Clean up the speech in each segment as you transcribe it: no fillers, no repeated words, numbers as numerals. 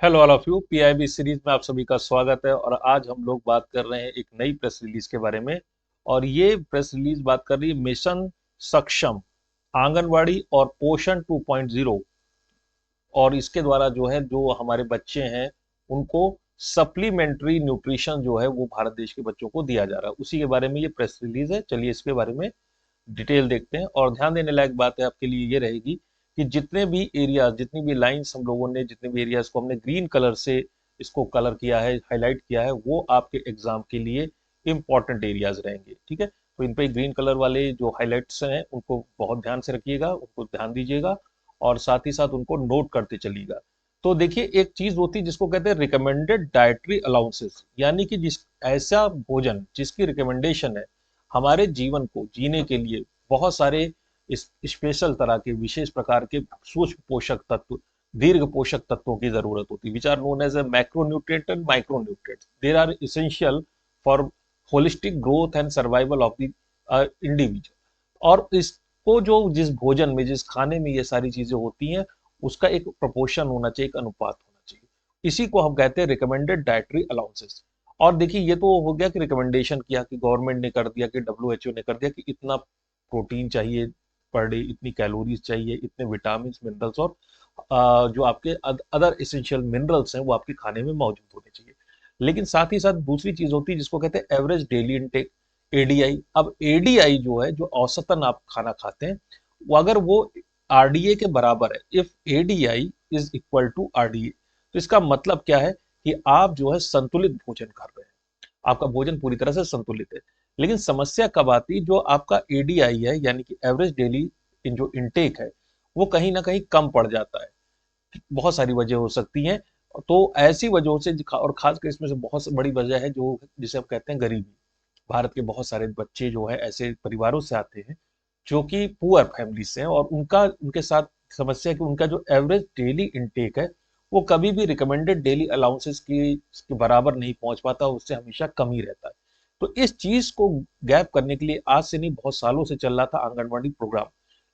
Hello all of you. PIB series में आप सभी का स्वागत है और आज हम लोग बात कर रहे हैं एक नई प्रेस रिलीज के बारे में। और ये प्रेस रिलीज बात कर रही है मिशन सक्षम आंगनवाड़ी और पोषण 2.0। और इसके द्वारा जो है जो हमारे बच्चे हैं उनको सप्लीमेंट्री न्यूट्रिशन जो है वो भारत देश के बच्चों को दिया जा रहा है, उसी के बारे में ये प्रेस रिलीज है। चलिए इसके बारे में डिटेल देखते हैं। और ध्यान देने लायक बात है आपके लिए ये रहेगी कि जितने भी एरियाज, जितनी भी लाइंस हम लोगों ने, जितने भी एरियाज को हमने ग्रीन कलर से इसको कलर किया है, हाईलाइट किया है, वो आपके एग्जाम के लिए इंपॉर्टेंट एरियाज रहेंगे। ठीक है, तो इन पे ग्रीन कलर वाले जो हाईलाइट्स हैं उनको बहुत ध्यान से रखिएगा, उनको ध्यान दीजिएगा और साथ ही साथ उनको नोट करते चलिएगा। तो देखिए, एक चीज होती है जिसको कहते हैं रिकमेंडेड डाइटरी अलाउंसेस, यानी कि जिस ऐसा भोजन जिसकी रिकमेंडेशन है हमारे जीवन को जीने के लिए बहुत सारे इस स्पेशल तरह के विशेष प्रकार के सूक्ष्म पोषक तत्व, दीर्घ पोषक तत्वों की जरूरत होती है, which are known as a macronutrient and micronutrients. There are essential for holistic growth and survival of the individual. और इसको जो जिस भोजन में, जिस खाने में ये सारी चीजें होती हैं उसका एक प्रोपोर्शन होना चाहिए, एक अनुपात होना चाहिए। इसी को हम कहते हैं रिकमेंडेड डाइटरी अलाउंसेस। और देखिए, ये तो हो गया कि रिकमेंडेशन किया, कि गवर्नमेंट ने कर दिया, कि डब्ल्यूएचओ ने कर दिया कि इतना प्रोटीन चाहिए पर डे, इतनी कैलोरीज चाहिए, इतने विटामिन मिनरल्स और जो आपके अदर एसेंशियल मिनरल्स हैं वो आपके खाने में मौजूद होने चाहिए। लेकिन साथ ही साथ दूसरी चीज होती है जिसको कहते हैं एवरेज डेली इनटेक, एडीआई। अब एडीआई जो है, जो औसतन आप खाना खाते हैं, वो अगर वो आरडीए के बराबर है, if ADI is equal to RDA, तो इसका मतलब क्या है कि आप जो है संतुलित भोजन कर रहे हैं, आपका भोजन पूरी तरह से संतुलित है। लेकिन समस्या कब आती, जो आपका एडीआई है यानी कि एवरेज डेली इन जो इनटेक है वो कहीं ना कहीं कम पड़ जाता है। बहुत सारी वजह हो सकती हैं। तो ऐसी वजहों से और खासकर इसमें से बहुत बड़ी वजह है जो जिसे हम कहते हैं गरीबी। भारत के बहुत सारे बच्चे जो है ऐसे परिवारों से आते हैं जो कि पुअर फैमिली से हैं, और उनके साथ समस्या कि उनका जो एवरेज डेली इनटेक है वो कभी भी रिकमेंडेड डेली अलाउंसेस के बराबर नहीं पहुंच पाता, उससे हमेशा कम ही रहता है। तो इस चीज को गैप करने के लिए आज से नहीं, बहुत सालों से चल रहा था आंगनवाड़ी प्रोग्राम।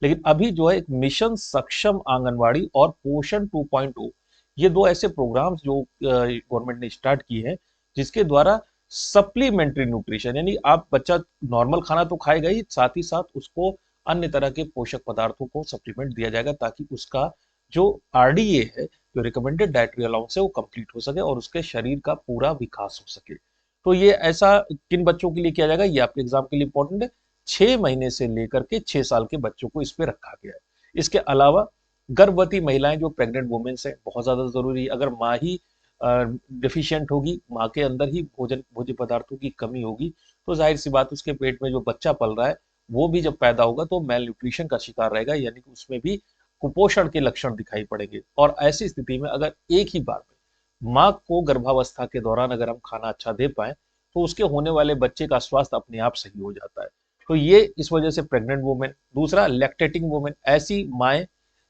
लेकिन अभी जो है एक मिशन सक्षम आंगनवाड़ी और पोषण 2.0, ये दो ऐसे प्रोग्राम्स जो गवर्नमेंट ने स्टार्ट किए हैं, जिसके द्वारा सप्लीमेंट्री न्यूट्रिशन, यानी आप बच्चा नॉर्मल खाना तो खाएगा ही, साथ ही साथ उसको अन्य तरह के पोषक पदार्थों को सप्लीमेंट दिया जाएगा ताकि उसका जो आरडीए है, जो रिकमेंडेड डाइटरी अलाउंस है, वो कंप्लीट हो सके और उसके शरीर का पूरा विकास हो सके। तो ये ऐसा किन बच्चों के लिए किया जाएगा, ये आपके एग्जाम के लिए इंपॉर्टेंट है। 6 महीने से लेकर के 6 साल के बच्चों को इस पे रखा गया है। इसके अलावा गर्भवती महिलाएं, जो प्रेग्नेंट वुमेन्स हैं, बहुत ज्यादा जरूरी है। अगर माँ ही डिफिशियंट होगी, माँ के अंदर ही भोज्य पदार्थों की कमी होगी, तो जाहिर सी बात उसके पेट में जो बच्चा पल रहा है वो भी जब पैदा होगा तो मेल न्यूट्रिशन का शिकार रहेगा, यानी कि उसमें भी कुपोषण के लक्षण दिखाई पड़ेंगे। और ऐसी स्थिति में अगर एक ही बार में माँ को गर्भावस्था के दौरान अगर हम खाना अच्छा दे पाए तो उसके होने वाले बच्चे का स्वास्थ्य अपने आप सही हो जाता है। तो ये इस वजह से प्रेग्नेंट वुमेन। दूसरा, लैक्टेटिंग वुमेन, ऐसी माएँ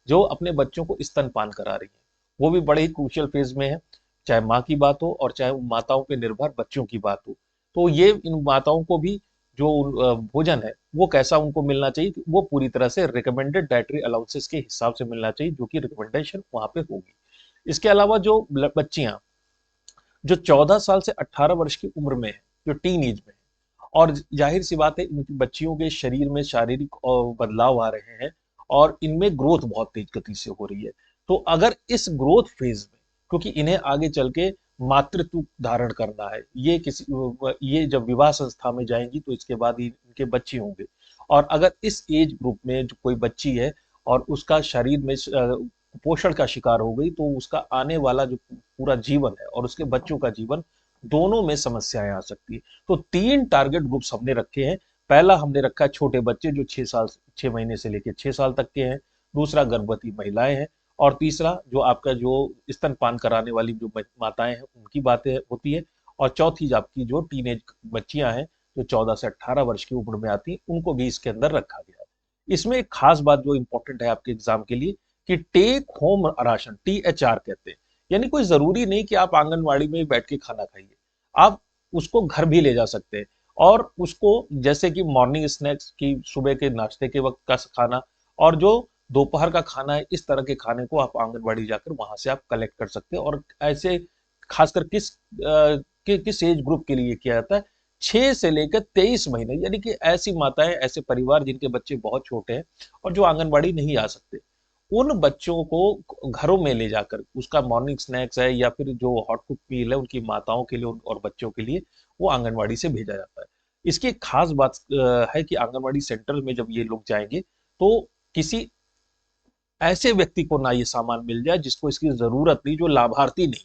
जो अपने बच्चों को स्तनपान करा रही हैं, वो भी बड़े ही क्रूशियल फेज में है, चाहे माँ की बात हो और चाहे माताओं पे निर्भर बच्चों की बात हो। तो ये इन माताओं को भी जो भोजन है वो कैसा उनको मिलना चाहिए, वो पूरी तरह से रिकमेंडेड डाइटरी अलाउंसेस के हिसाब से मिलना चाहिए, जो कि रिकमेंडेशन वहां पे होगी। इसके अलावा जो बच्चियां जो 14 साल से 18 वर्ष की उम्र में है, जो टीन एज में है, और जाहिर सी बात है इनकी बच्चियों के शरीर में शारीरिक बदलाव आ रहे हैं और इनमें ग्रोथ बहुत तेज गति से हो रही है। तो अगर इस ग्रोथ फेज में, क्योंकि इन्हें आगे चल के मातृत्व धारण करना है, ये जब विवाह संस्था में जाएंगी तो इसके बाद ही इनके बच्चे होंगे। और अगर इस एज ग्रुप में जो कोई बच्ची है और उसका शरीर में कुपोषण का शिकार हो गई, तो उसका आने वाला जो पूरा जीवन है और उसके बच्चों का जीवन, दोनों में समस्याएं आ सकती है। तो 3 टारगेट ग्रुप्स हमने रखे हैं। पहला हमने रखा है छोटे बच्चे जो 6 महीने से लेकर 6 साल तक के हैं। दूसरा गर्भवती महिलाएं हैं। और तीसरा जो आपका जो स्तनपान कराने वाली जो माताएं हैं उनकी बातें होती है। और चौथी आपकी जो टीनेज बच्चियां हैं, जो 14 से 18 वर्ष की उम्र में आती हैं, उनको भी इसके अंदर रखा गया है। इसमें एक खास बात जो इंपॉर्टेंट है आपके एग्जाम के लिए, कि टेक होम राशन, टीएचआर कहते हैं। यानी कोई जरूरी नहीं कि आप आंगनवाड़ी में बैठ के खाना खाइए, आप उसको घर भी ले जा सकते हैं। और उसको जैसे कि मॉर्निंग स्नैक्स की, सुबह के नाश्ते के वक्त का खाना, और जो दोपहर का खाना है, इस तरह के खाने को आप आंगनबाड़ी जाकर वहां से आप कलेक्ट कर सकते हैं। और ऐसे खासकर किस एज ग्रुप के लिए किया जाता है, 6 से लेकर 23 महीने, यानी कि ऐसी माताएं, ऐसे परिवार जिनके बच्चे बहुत छोटे हैं और जो आंगनबाड़ी नहीं आ सकते, उन बच्चों को घरों में ले जाकर उसका मॉर्निंग स्नैक्स है या फिर जो हॉट कुक मील है उनकी माताओं के लिए और बच्चों के लिए, वो आंगनबाड़ी से भेजा जाता है। इसकी एक खास बात है कि आंगनबाड़ी सेंटर में जब ये लोग जाएंगे तो किसी ऐसे व्यक्ति को ना ये सामान मिल जाए जिसको इसकी जरूरत नहीं, जो लाभार्थी नहीं,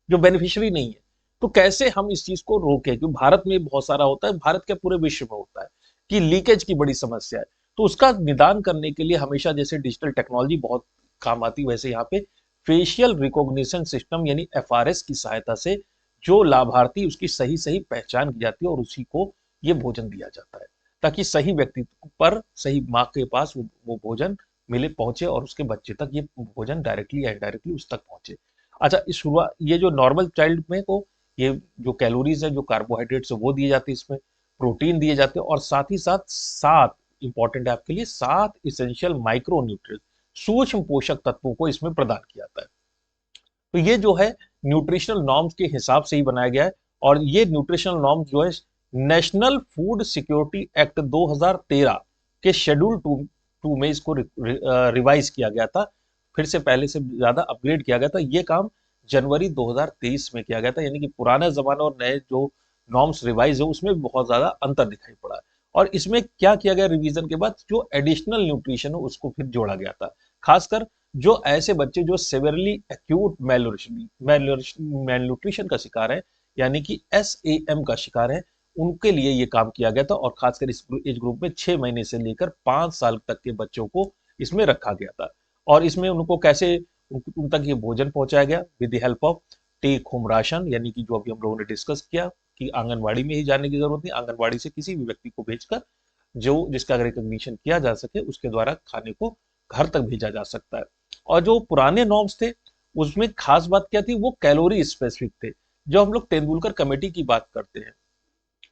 जो बेनिफिशियरी नहीं है। तो कैसे हम इस चीज को रोकें, क्योंकि भारत में बहुत सारा होता है, भारत के पूरे विश्व में होता है कि लीकेज की बड़ी समस्या है। तो उसका निदान करने के लिए हमेशा जैसे डिजिटल टेक्नोलॉजी बहुत काम आती है, वैसे यहाँ पे फेशियल रिकॉग्निशन सिस्टम यानी एफआरएस की सहायता से जो लाभार्थी, उसकी सही सही पहचान की जाती है और उसी को ये भोजन दिया जाता है, ताकि सही व्यक्ति पर, सही माँ के पास वो भोजन मिले, पहुंचे और उसके बच्चे तक ये भोजन डायरेक्टली या इनडायरेक्टली उस तक पहुंचे। अच्छा, इस शुरुआत ये जो नॉर्मल चाइल्ड में को ये जो कैलोरीज है, जो कार्बोहाइड्रेट्स है वो दिए जाते हैं, इसमें प्रोटीन दिए जाते हैं और साथ ही साथ 7 इंपॉर्टेंट है आपके लिए, 7 इसेंशियल माइक्रो न्यूट्रिएंट, सूक्ष्म पोषक तत्वों को इसमें प्रदान किया जाता है। तो ये जो है न्यूट्रिशनल नॉर्म्स के हिसाब से ही बनाया गया है। और ये न्यूट्रिशनल नॉर्म्स जो है नेशनल फूड सिक्योरिटी एक्ट 2013 के शेड्यूल टू में इसको रिवाइज किया गया था, फिर से पहले से ज्यादा अपग्रेड किया गया था। ये काम जनवरी 2023 में किया गया था, यानी कि पुराने जमाने और नए जो नॉर्म्स रिवाइज है उसमें बहुत ज्यादा अंतर दिखाई पड़ा है। और इसमें क्या किया गया रिवीजन के बाद, जो एडिशनल न्यूट्रिशन है उसको फिर जोड़ा गया था। खासकर जो ऐसे बच्चे जो सेवेरली एक्यूट मेलन्यूट्रिशन का शिकार है, यानी कि SAM का शिकार है, उनके लिए ये काम किया गया था। और खासकर इस एज ग्रुप में 6 महीने से लेकर 5 साल तक के बच्चों को इसमें रखा गया था। और इसमें उनको कैसे उन तक ये भोजन पहुंचाया गया, with the help of take home ration, यानी कि जो अभी हम लोगों ने डिस्कस किया कि आंगनबाड़ी में ही जाने की जरूरत नहीं, आंगनबाड़ी से किसी भी व्यक्ति को भेजकर जो जिसका रिकॉग्निशन किया जा सके उसके द्वारा खाने को घर तक भेजा जा सकता है। और जो पुराने नॉर्म्स थे उसमें खास बात क्या थी, वो कैलोरी स्पेसिफिक थे। जो हम लोग तेंदुलकर कमेटी की बात करते हैं,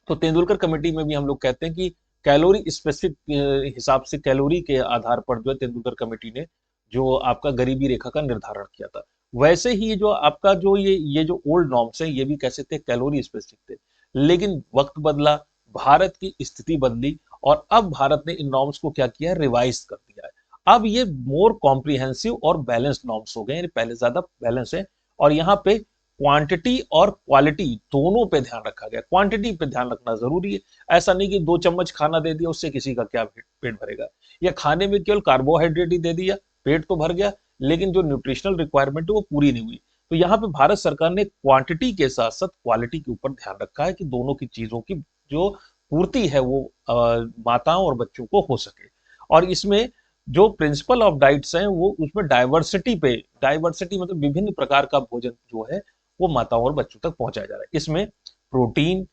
तो तेंदुलकर कमेटी में भी हम लोग कहते हैं कि कैलोरी स्पेसिफिक हिसाब से, कैलोरी के आधार पर जो है तेंदुलकर कमेटी ने जो आपका गरीबी रेखा का निर्धारण किया था। वैसे ही ये जो आपका जो ये जो ओल्ड नॉर्म्स है ये भी कैसे थे, कैलोरी स्पेसिफिक थे। लेकिन वक्त बदला, भारत की स्थिति बदली और अब भारत ने इन नॉर्म्स को क्या किया है, रिवाइज कर दिया है। अब ये मोर कॉम्प्रिहेंसिव और बैलेंस्ड नॉर्म्स हो गए, यानी पहले ज्यादा बैलेंस है। और यहाँ पे क्वांटिटी और क्वालिटी दोनों पे ध्यान रखा गया। क्वांटिटी पे ध्यान रखना जरूरी है, ऐसा नहीं कि 2 चम्मच खाना दे दिया उससे किसी का क्या पेट भरेगा, या खाने में केवल कार्बोहाइड्रेट ही दे दिया, पेट तो भर गया लेकिन जो न्यूट्रिशनल रिक्वायरमेंट है वो पूरी नहीं हुई। तो यहाँ पे भारत सरकार ने क्वांटिटी के साथ साथ क्वालिटी के ऊपर ध्यान रखा है कि दोनों की चीजों की जो पूर्ति है वो माताओं और बच्चों को हो सके। और इसमें जो प्रिंसिपल ऑफ डाइट्स हैं वो उसमें डाइवर्सिटी मतलब विभिन्न प्रकार का भोजन जो है वो माताओं और बच्चों तक पहुंचाया जा रहा है। इसमें प्रोटीन,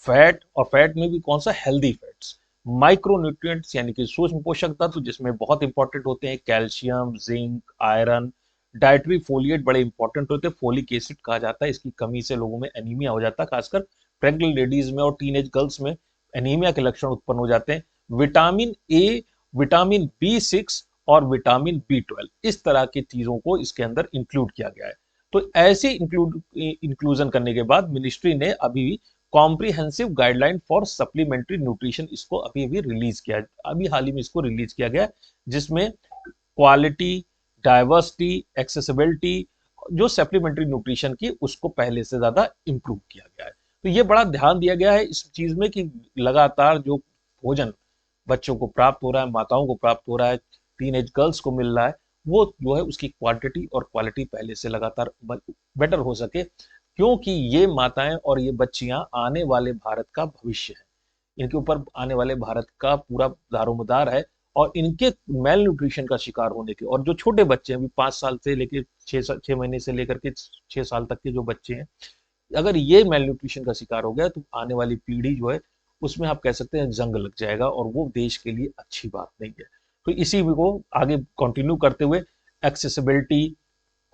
फैट, और फैट में भी कौन सा, हेल्दी फैट्स, माइक्रोन्यूट्रिएंट्स यानी कि सूक्ष्म पोषक तत्व जिसमें बहुत इंपॉर्टेंट होते हैं calcium, zinc, iron, dietary folate बड़े इंपॉर्टेंट होते हैं। फोलिक एसिड कहा जाता है, इसकी कमी से लोगों में एनीमिया हो जाता है, खासकर प्रेग्नेंट लेडीज में और टीनेज गर्ल्स में एनीमिया के लक्षण उत्पन्न हो जाते हैं। विटामिन ए, विटामिन B6 और विटामिन B12, इस तरह की चीजों को इसके अंदर इंक्लूड किया गया है। तो ऐसे इंक्लूजन करने के बाद मिनिस्ट्री ने अभी comprehensive guideline for supplementary nutrition इसको अभी अभी रिलीज किया, अभी हाल ही में इसको रिलीज किया गया, जिसमें क्वालिटी, डाइवर्सिटी, एक्सेसिबिलिटी, जो सप्लीमेंट्री न्यूट्रिशन की उसको पहले से ज्यादा इंप्रूव किया गया है। तो ये बड़ा ध्यान दिया गया है इस चीज में कि लगातार जो भोजन बच्चों को प्राप्त हो रहा है, माताओं को प्राप्त हो रहा है, टीनेज गर्ल्स को मिल रहा है, वो जो है उसकी क्वांटिटी और क्वालिटी पहले से लगातार बेटर हो सके, क्योंकि ये माताएं और ये बच्चियां आने वाले भारत का भविष्य है। इनके ऊपर आने वाले भारत का पूरा दारोमदार है। और इनके मेल न्यूट्रिशन का शिकार होने के, और जो छोटे बच्चे हैं अभी 5 साल से लेकर 6 महीने से लेकर के 6 साल तक के जो बच्चे हैं, अगर ये मेल न्यूट्रिशन का शिकार हो गया तो आने वाली पीढ़ी जो है उसमें आप कह सकते हैं जंग लग जाएगा, और वो देश के लिए अच्छी बात नहीं है। तो इसी को आगे कंटिन्यू करते हुए एक्सेसिबिलिटी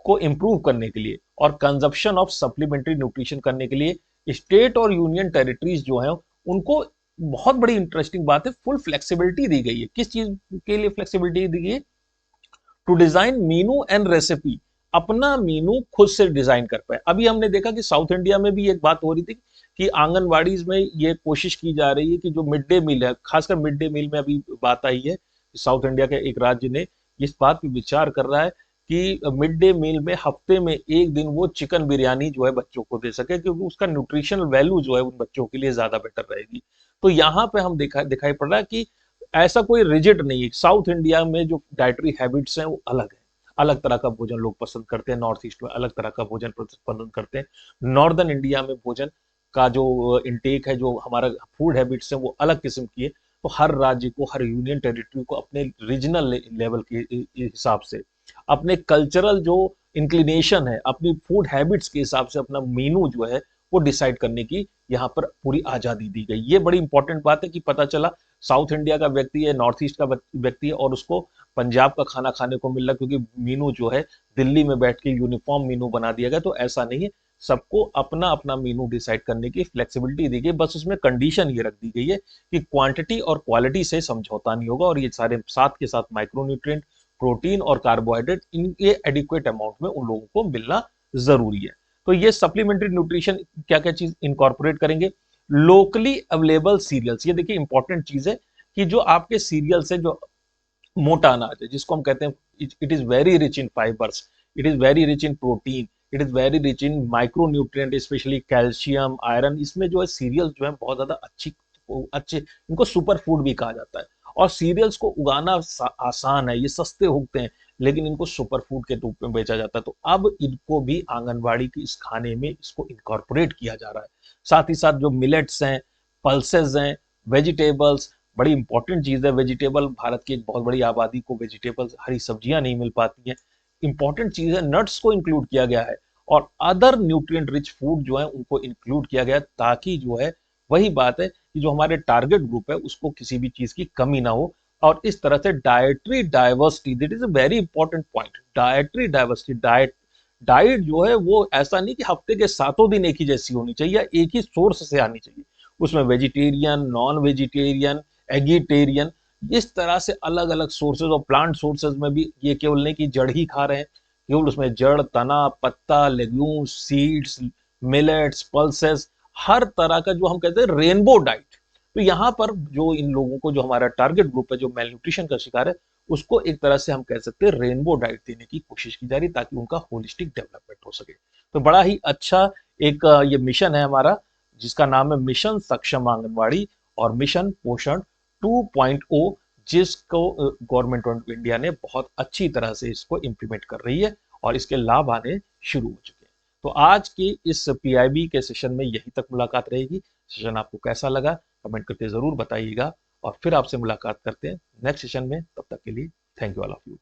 को इम्प्रूव करने के लिए और कंजप्शन ऑफ सप्लीमेंट्री न्यूट्रिशन करने के लिए स्टेट और यूनियन टेरिटरीज जो हैं उनको, बहुत बड़ी इंटरेस्टिंग बात है, फुल फ्लेक्सिबिलिटी दी गई है। किस चीज के लिए फ्लेक्सिबिलिटी दी गई है, to design menu and recipe, अपना मीनू खुद से डिजाइन कर पाए। अभी हमने देखा कि साउथ इंडिया में भी एक बात हो रही थी कि आंगनवाड़ी में ये कोशिश की जा रही है कि जो मिड डे मील है, खासकर मिड डे मील में अभी बात आई है, साउथ इंडिया के एक राज्य ने इस बात पे विचार कर रहा है कि मिड डे मील में हफ्ते में एक दिन वो चिकन बिरयानी जो है बच्चों को दे सके, क्योंकि उसका न्यूट्रिशनल वैल्यू जो है उन बच्चों के लिए ज्यादा बेटर रहेगी। तो यहाँ पे हम दिखाई पड़ रहा है कि ऐसा कोई रिजिड नहीं है। साउथ इंडिया में जो डाइटरी हैबिट्स हैं वो अलग है, अलग तरह का भोजन लोग पसंद करते हैं, नॉर्थ ईस्ट में अलग तरह का भोजन पसंद करते हैं, नॉर्दर्न इंडिया में भोजन का जो इनटेक है, जो हमारा फूड हैबिट्स है वो अलग किस्म की है। तो हर राज्य को, हर यूनियन टेरिटरी को अपने रीजनल लेवल के हिसाब से, अपने कल्चरल जो इंक्लिनेशन है, अपनी फूड हैबिट्स के हिसाब से अपना मेनू जो है वो डिसाइड करने की यहाँ पर पूरी आजादी दी गई। ये बड़ी इंपॉर्टेंट बात है कि पता चला साउथ इंडिया का व्यक्ति है, नॉर्थ ईस्ट का व्यक्ति है और उसको पंजाब का खाना खाने को मिल रहा है, क्योंकि मीनू जो है दिल्ली में बैठ के यूनिफॉर्म मीनू बना दिया गया। तो ऐसा नहीं है, सबको अपना अपना मीनू डिसाइड करने की फ्लेक्सिबिलिटी दी गई। बस उसमें कंडीशन ये रख दी गई है कि क्वांटिटी और क्वालिटी से समझौता नहीं होगा, और ये सारे साथ के साथ माइक्रोन्यूट्रिएंट, प्रोटीन और कार्बोहाइड्रेट इनके एडिक्वेट अमाउंट में उन लोगों को मिलना जरूरी है। तो ये सप्लीमेंट्री न्यूट्रिशन क्या क्या चीज इनकॉर्पोरेट करेंगे? लोकली अवेलेबल सीरियल्स, ये देखिए इंपॉर्टेंट चीज है कि जो आपके सीरियल्स है, जो मोटा अनाज है, जिसको हम कहते हैं it is very rich in fibres, it is very rich in protein, it is very rich in micronutrient, specially calcium, iron, इसमें जो है सीरियल्स जो है बहुत ज्यादा अच्छे, इनको सुपर फूड भी कहा जाता है। और सीरियल्स को उगाना आसान है, ये सस्ते होते हैं, लेकिन इनको सुपर फूड के रूप में बेचा जाता है। तो अब इनको भी आंगनवाड़ी के इस खाने में इसको इनकॉर्पोरेट किया जा रहा है। साथ ही साथ जो मिलेट्स हैं, पल्सेस हैं, वेजिटेबल्स, बड़ी इंपॉर्टेंट चीज है वेजिटेबल। भारत की एक बहुत बड़ी आबादी को वेजिटेबल्स, हरी सब्जियां नहीं मिल पाती हैं, इंपॉर्टेंट चीज है। नट्स को इंक्लूड किया गया है और अदर न्यूट्रिएंट रिच फूड जो है उनको इंक्लूड किया गया है, ताकि जो है वही बात है कि जो हमारे टारगेट ग्रुप है उसको किसी भी चीज की कमी ना हो। और इस तरह से dietary diversity, that is a very important point, dietary diversity, diet जो है वो ऐसा नहीं कि हफ्ते के सातों दिन एक ही जैसी होनी चाहिए या एक ही सोर्स से आनी चाहिए। उसमें वेजिटेरियन, नॉन वेजिटेरियन, एगिटेरियन, इस तरह से अलग अलग सोर्सेज, और प्लांट सोर्सेज में भी ये केवल नहीं कि जड़ ही खा रहे हैं, केवल उसमें जड़, तना, पत्ता, लेग्यूम्स, सीड्स, मिलेट्स, पल्सेस, हर तरह का जो हम कहते हैं रेनबो डाइट। तो यहाँ पर जो इन लोगों को, जो हमारा टारगेट ग्रुप है, जो मेल न्यूट्रिशन का शिकार है, उसको एक तरह से हम कह सकते हैं रेनबो डाइट देने की कोशिश की जा रही, ताकि उनका होलिस्टिक डेवलपमेंट हो सके। तो बड़ा ही अच्छा एक ये मिशन है हमारा, जिसका नाम है मिशन सक्षम आंगनवाड़ी और मिशन पोषण 2.0, जिसको गवर्नमेंट ऑफ इंडिया ने बहुत अच्छी तरह से इसको इंप्लीमेंट कर रही है और इसके लाभ आने शुरू हो चुके हैं। तो आज की इस पीआईबी के सेशन में यही तक मुलाकात रहेगी। सेशन आपको कैसा लगा कमेंट करके जरूर बताइएगा, और फिर आपसे मुलाकात करते हैं नेक्स्ट सेशन में। तब तक के लिए thank you all of you.